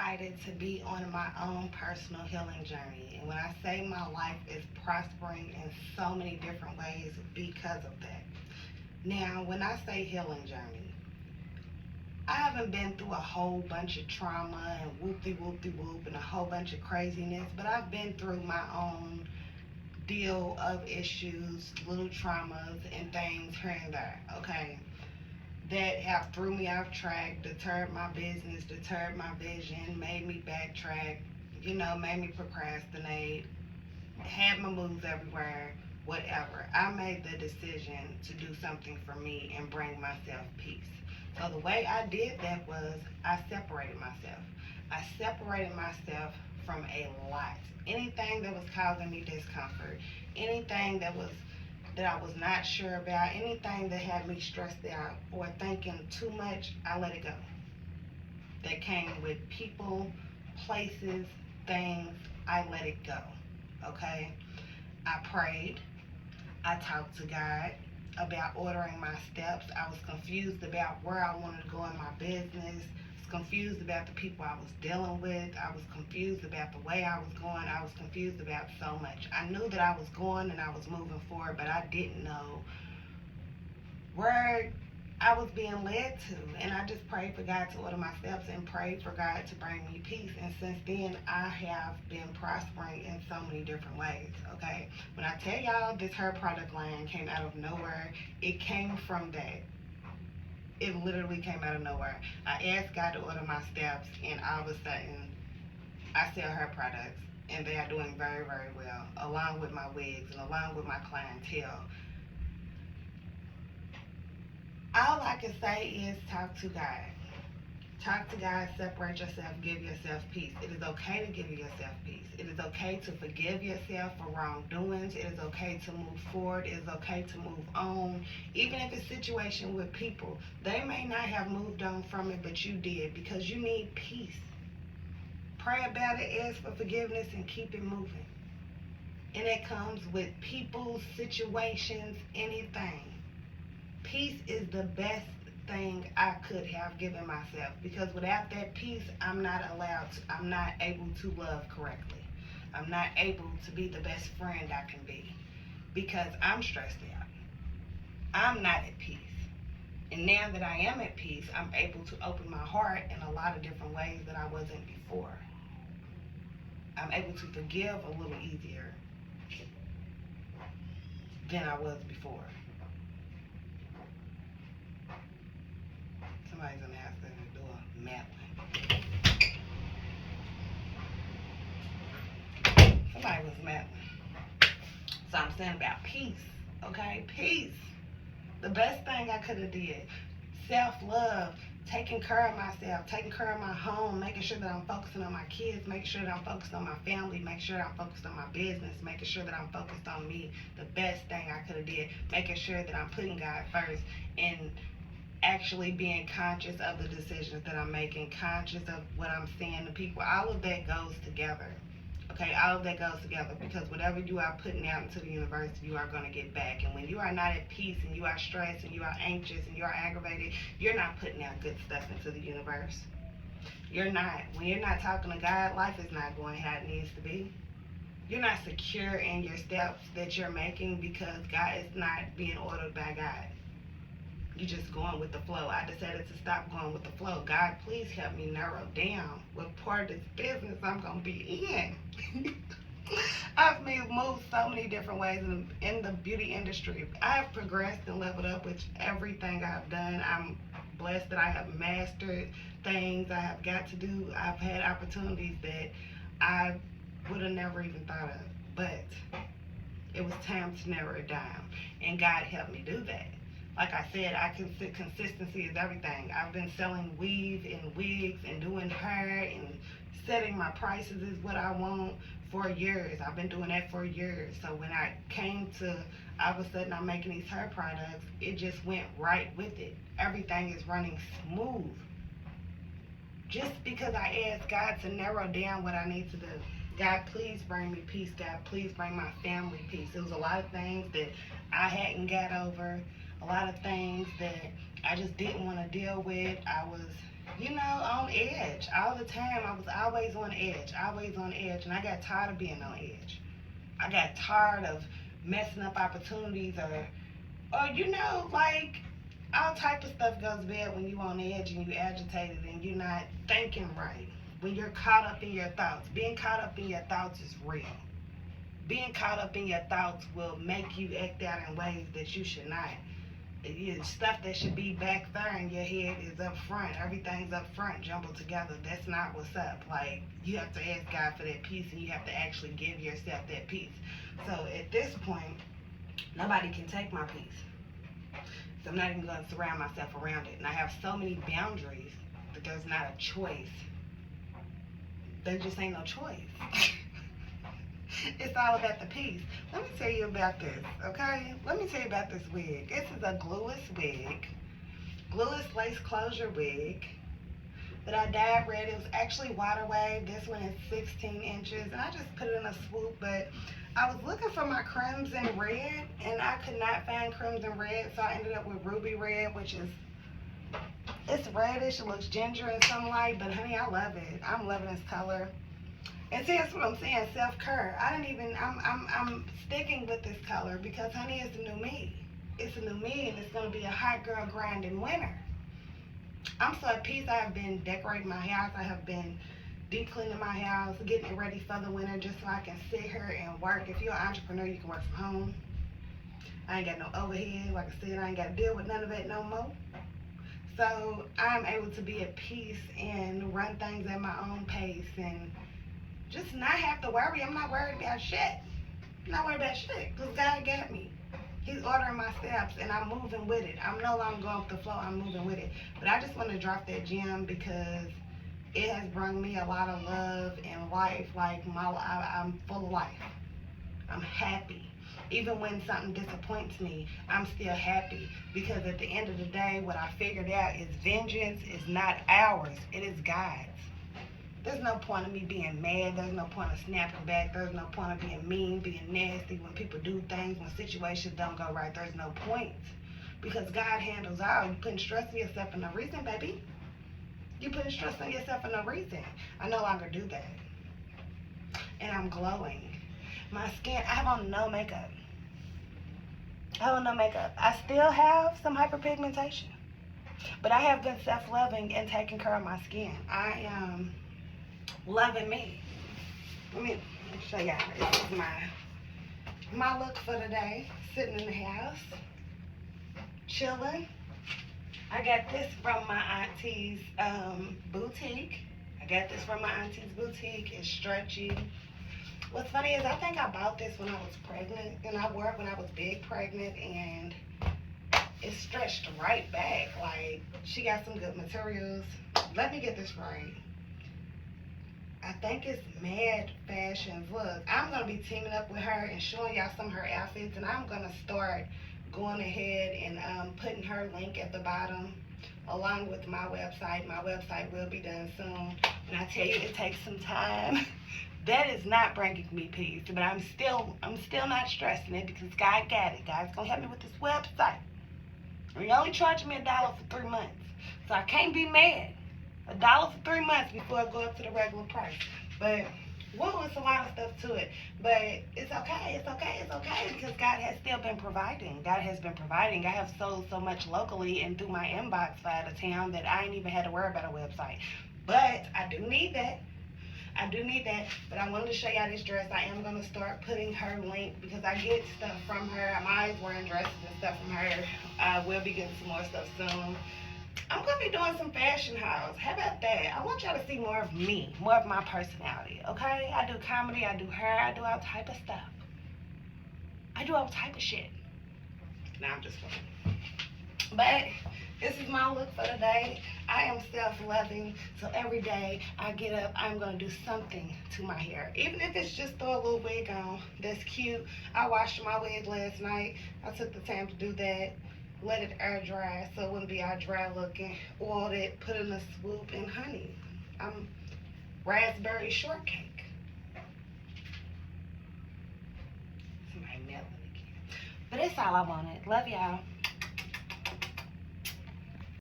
excited to be on my own personal healing journey. And when I say my life is prospering in so many different ways because of that. Now, when I say healing journey, I haven't been through a whole bunch of trauma and whoop-de-whoop-de-whoop and a whole bunch of craziness, but I've been through my own deal of issues, little traumas and things here and there, okay? That have threw me off track, deterred my business, deterred my vision, made me backtrack, made me procrastinate, had my moves everywhere, whatever. I made the decision to do something for me and bring myself peace. So the way I did that was I separated myself. I separated myself from a lot. Anything that was causing me discomfort, anything that I was not sure about, anything that had me stressed out or thinking too much, I let it go. That came with people, places, things, I let it go. Okay? I prayed. I talked to God about ordering my steps. I was confused about where I wanted to go in my business. Confused about the people I was dealing with. I was confused about the way I was going. I was confused about so much. I knew that I was going and I was moving forward, but I didn't know where I was being led to. And I just prayed for God to order my steps and prayed for God to bring me peace. And since then, I have been prospering in so many different ways, okay? When I tell y'all this hair product line came out of nowhere, it came from that. It literally came out of nowhere. I asked God to order my steps, and all of a sudden, I sell her products, and they are doing very, very well, along with my wigs and along with my clientele. All I can say is talk to God. Talk to God, separate yourself, give yourself peace. It is okay to give yourself peace. It is okay to forgive yourself for wrongdoings. It is okay to move forward. It is okay to move on. Even if it's a situation with people, they may not have moved on from it, but you did because you need peace. Pray about it, ask for forgiveness, and keep it moving. And it comes with people, situations, anything. Peace is the best thing I could have given myself, because without that peace, I'm not able to love correctly. I'm not able to be the best friend I can be because I'm stressed out. I'm not at peace. And now that I am at peace, I'm able to open my heart in a lot of different ways that I wasn't before. I'm able to forgive a little easier than I was before. Somebody's in the house at the door, Madeline. Somebody was Madeline. So I'm saying about peace, okay? Peace. The best thing I could have did. Self-love, taking care of myself, taking care of my home, making sure that I'm focusing on my kids, making sure that I'm focused on my family, making sure that I'm focused on my business, making sure that I'm focused on me. The best thing I could have did. Making sure that I'm putting God first and actually being conscious of the decisions that I'm making, conscious of what I'm saying to people. All of that goes together. Okay, all of that goes together because whatever you are putting out into the universe, you are going to get back. And when you are not at peace and you are stressed and you are anxious and you are aggravated, you're not putting out good stuff into the universe. You're not. When you're not talking to God, life is not going how it needs to be. You're not secure in your steps that you're making because God is not being ordered by God. You're just going with the flow. I decided to stop going with the flow. God, please help me narrow down what part of this business I'm going to be in. I've moved so many different ways in the beauty industry. I've progressed and leveled up with everything I've done. I'm blessed that I have mastered things I have got to do. I've had opportunities that I would have never even thought of. But it was time to narrow it down. And God helped me do that. Like I said, consistency is everything. I've been selling weave and wigs and doing hair and setting my prices is what I want for years. I've been doing that for years. So when I came to, all of a sudden I'm making these hair products, it just went right with it. Everything is running smooth. Just because I asked God to narrow down what I need to do. God, please bring me peace. God, please bring my family peace. It was a lot of things that I hadn't got over. A lot of things that I just didn't want to deal with. I was you know, on edge all the time. I was always on edge, and I got tired of being on edge. I got tired of messing up opportunities, or you know, like all type of stuff goes bad when you on edge and you agitated and you're not thinking right. When you're caught up in your thoughts, being caught up in your thoughts is real. Being caught up in your thoughts will make you act out in ways that you should not. Stuff that should be back there in your head is up front. Everything's up front, jumbled together. That's not what's up. Like, you have to ask God for that peace, and you have to actually give yourself that peace. So at this point, nobody can take my peace. So I'm not even going to surround myself around it. And I have so many boundaries that there's not a choice. There just ain't no choice. It's all about the peace. Let me tell you about this, okay? Let me tell you about this wig. This is a glueless wig. Glueless lace closure wig that I dyed red. It was actually water wave. This one is 16 inches. And I just put it in a swoop, but I was looking for my crimson red, and I could not find crimson red, so I ended up with ruby red, which is, it's reddish. It looks ginger in some light, but honey, I love it. I'm loving this color. And see, that's what I'm saying, self-care. I'm sticking with this color because, honey, it's a new me. It's a new me, and it's going to be a hot girl grinding winter. I'm so at peace. I have been decorating my house. I have been deep cleaning my house, getting it ready for the winter just so I can sit here and work. If you're an entrepreneur, you can work from home. I ain't got no overhead. Like I said, I ain't got to deal with none of that no more. So I'm able to be at peace and run things at my own pace and just not have to worry. I'm not worried about shit. I'm not worried about shit because God got me. He's ordering my steps and I'm moving with it. I'm no longer going with the flow. I'm moving with it. But I just want to drop that gem because it has brought me a lot of love and life. Like I'm full of life. I'm happy. Even when something disappoints me, I'm still happy because at the end of the day, what I figured out is vengeance is not ours. It is God's. There's no point of me being mad. There's no point of snapping back. There's no point of being mean, being nasty when people do things, when situations don't go right. There's no point because God handles all. You putting stress on yourself for no reason, baby. You putting stress on yourself for no reason. I no longer do that. And I'm glowing. My skin, I have on no makeup. I still have some hyperpigmentation, but I have been self-loving and taking care of my skin. I am loving me. Let me show y'all. This is my look for today. Sitting in the house, chilling. I got this from my auntie's boutique. It's stretchy. What's funny is I think I bought this when I was pregnant, and I wore it when I was big pregnant, and it stretched right back. Like, she got some good materials. Let me get this right. I think it's Mad Fashions. Look, I'm going to be teaming up with her and showing y'all some of her outfits, and I'm going to start going ahead and putting her link at the bottom along with my website. My website will be done soon, and I tell you, it takes some time. That is not bringing me peace, but I'm still not stressing it because God got it. God's going to help me with this website. And He only charged me $1 for 3 months, so I can't be mad. $1 for 3 months before I go up to the regular price. But, whoa, it's a lot of stuff to it. But it's okay because God has still been providing. God has been providing. I have sold so much locally and through my inbox for out of town that I ain't even had to worry about a website. But I do need that. But I wanted to show y'all this dress. I am going to start putting her link because I get stuff from her. I'm always wearing dresses and stuff from her. I will be getting some more stuff soon. I'm going to be doing some fashion hauls. How about that? I want y'all to see more of me, more of my personality, okay? I do comedy, I do hair, I do all type of stuff. I do all type of shit. Nah, I'm just kidding. But this is my look for today. I am self-loving, so every day I get up, I'm going to do something to my hair. Even if it's just throw a little wig on, that's cute. I washed my wig last night. I took the time to do that. Let it air dry so it wouldn't be all dry looking. Oiled it, put in a swoop, and honey, I'm raspberry shortcake. Somebody melting again. But that's all I wanted. Love y'all.